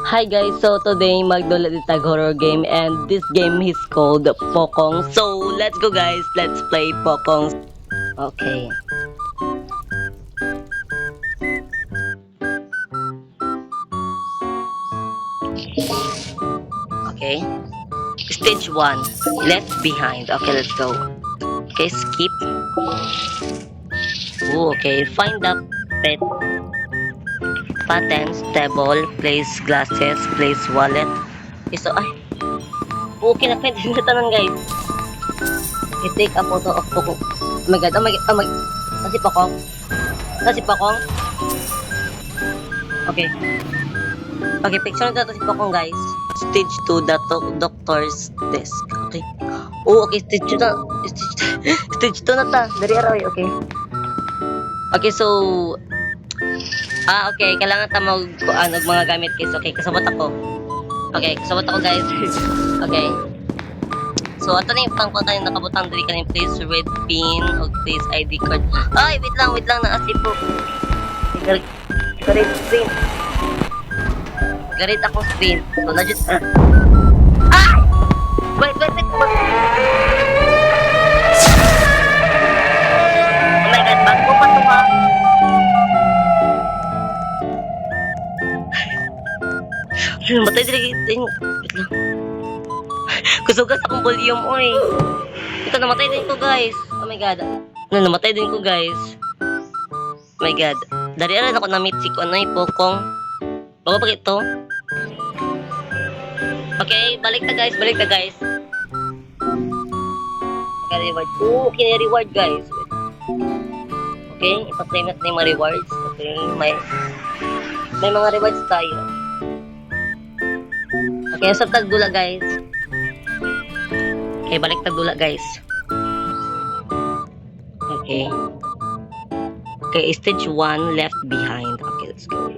Hi guys, so today magdula tag horror game and this game is called Pokong. So let's go guys, let's play Pokong. Okay. Okay. Stage 1, left behind. Okay, let's go. Okay, skip. Ooh, okay, find the pet. Patents, table, place glasses, place wallet. Okay, so, ay. Okay na, pwede na tanan guys. Okay, take a photo of Pokong. Oh my god, oh my god, oh my god. Nasi Pokong. Nasi Pokong. Okay. Okay, picture na si Pokong guys. Stage 2, the doctor's desk. Okay. Oh, okay, stage 2 na. Stage 2 na ta. Dari araw, okay. Okay, so okay, kailangan ta mag mga gamit guys. Okay, kasabot ako. Okay, kasabot ako guys. Okay. So, ato na yung pangkong nakabutang dali kanina. Please red pin o please ID card. Ay, wait lang, naasip po. Garit screen. Garit akong screen. So, na-just ay! Wait. Oh my god, bago pa ito ha. Matay dili. Wait lang. Kusugas akong volume, oy. Ito, namatay din ko, guys. Oh my god. Namatay din ko, guys. Oh my god. Dari rin ako na-meet si Kuanay Pokong. Bago pa ito. Okay, balik na, guys. Okay, reward. Okay, reward, guys. Okay, ipa-claim natin yung mga rewards. Okay, may mga rewards tayo. Okay, sa tagdula, guys. Okay, balik tagdula guys. Okay. Okay, stage 1, left behind. Okay, let's go.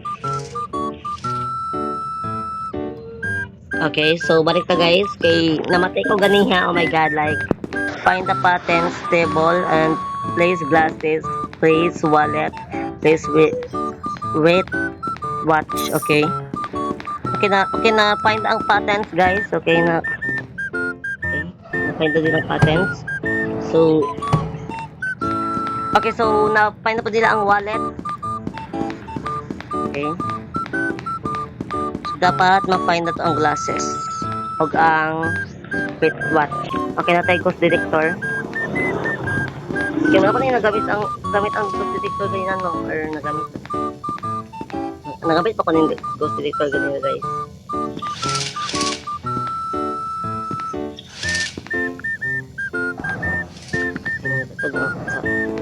Okay, so balik ta guys. Okay, namatay ko ganiha. Oh my god, like find the patents table and place glasses, place wallet, place wait watch. Okay. Okay na find ang patents guys. Okay na. Find na din ang patents. So, okay, so na-find na po nila ang wallet. Okay. So, dapat ma-find na to ang glasses. O ang wait, watch. Okay na tayo ghost detector. Okay, wala ko na yung gamit ang ghost detector ganyan, no? Or nagamit pa ko na yung ghost detector ganyan, guys.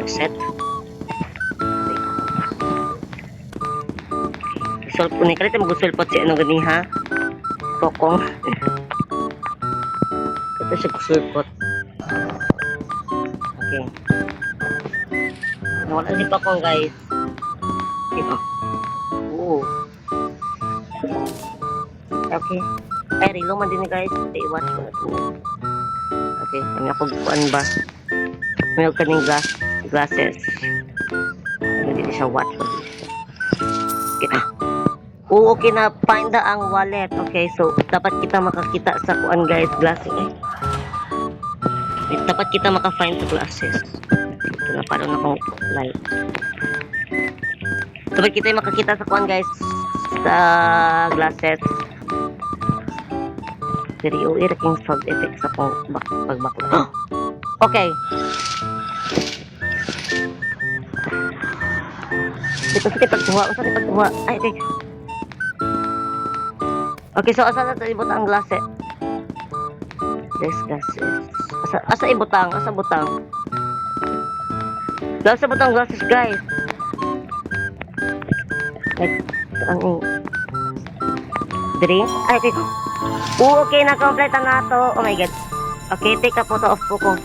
Set. Solve po ni kalita mag-solve si ano gani ha? Pokong. Ito siya solve. Okay. Nawala si Pokong guys. Ito. Oo. Okay. Ay, relo man din guys. Okay, watch ko na ito. Okay, kami ako bukuan ba? May kaning glasses. Hindi siya watch. Okay. Okay na find ang wallet. Okay, so dapat kita makakita sa kuan guys, glasses. Dapat kita maka-find sa glasses. Ito na parang akong light. Dapat kita makakita sa kuan guys sa glasses. Pero iraking sound effects sa pagbakla. Okay. Ito sa pagtuwa. Ay, okay. Okay, so asa na ito ibutang ang glasses? Glasses. Asa ibutang? Asa butang? Asa butang glasses, guys? Like, ang drink? Ay, okay. Okay, na-complete na ito. Oh my god. Okay, take a photo of Pokong.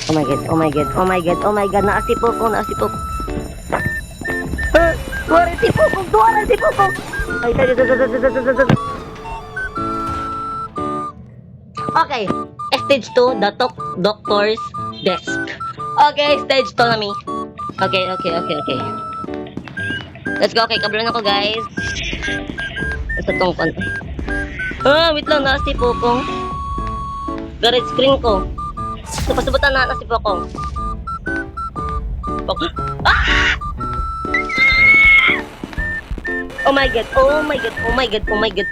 Oh my god. Naasi Pokong. Tuwara si Pokong. Ay, okay, stage 2, the doctor's desk. Okay, stage 2 na mi. Okay. Let's go, okay, kablan ako guys. sa tong kon. Wait lang na si Pokong. Garage screen ko. Subutan na si Pokong. Pokong. Oh my god, oh my god, oh my god, oh my god.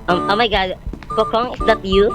Oh my god. Pokong, is that you?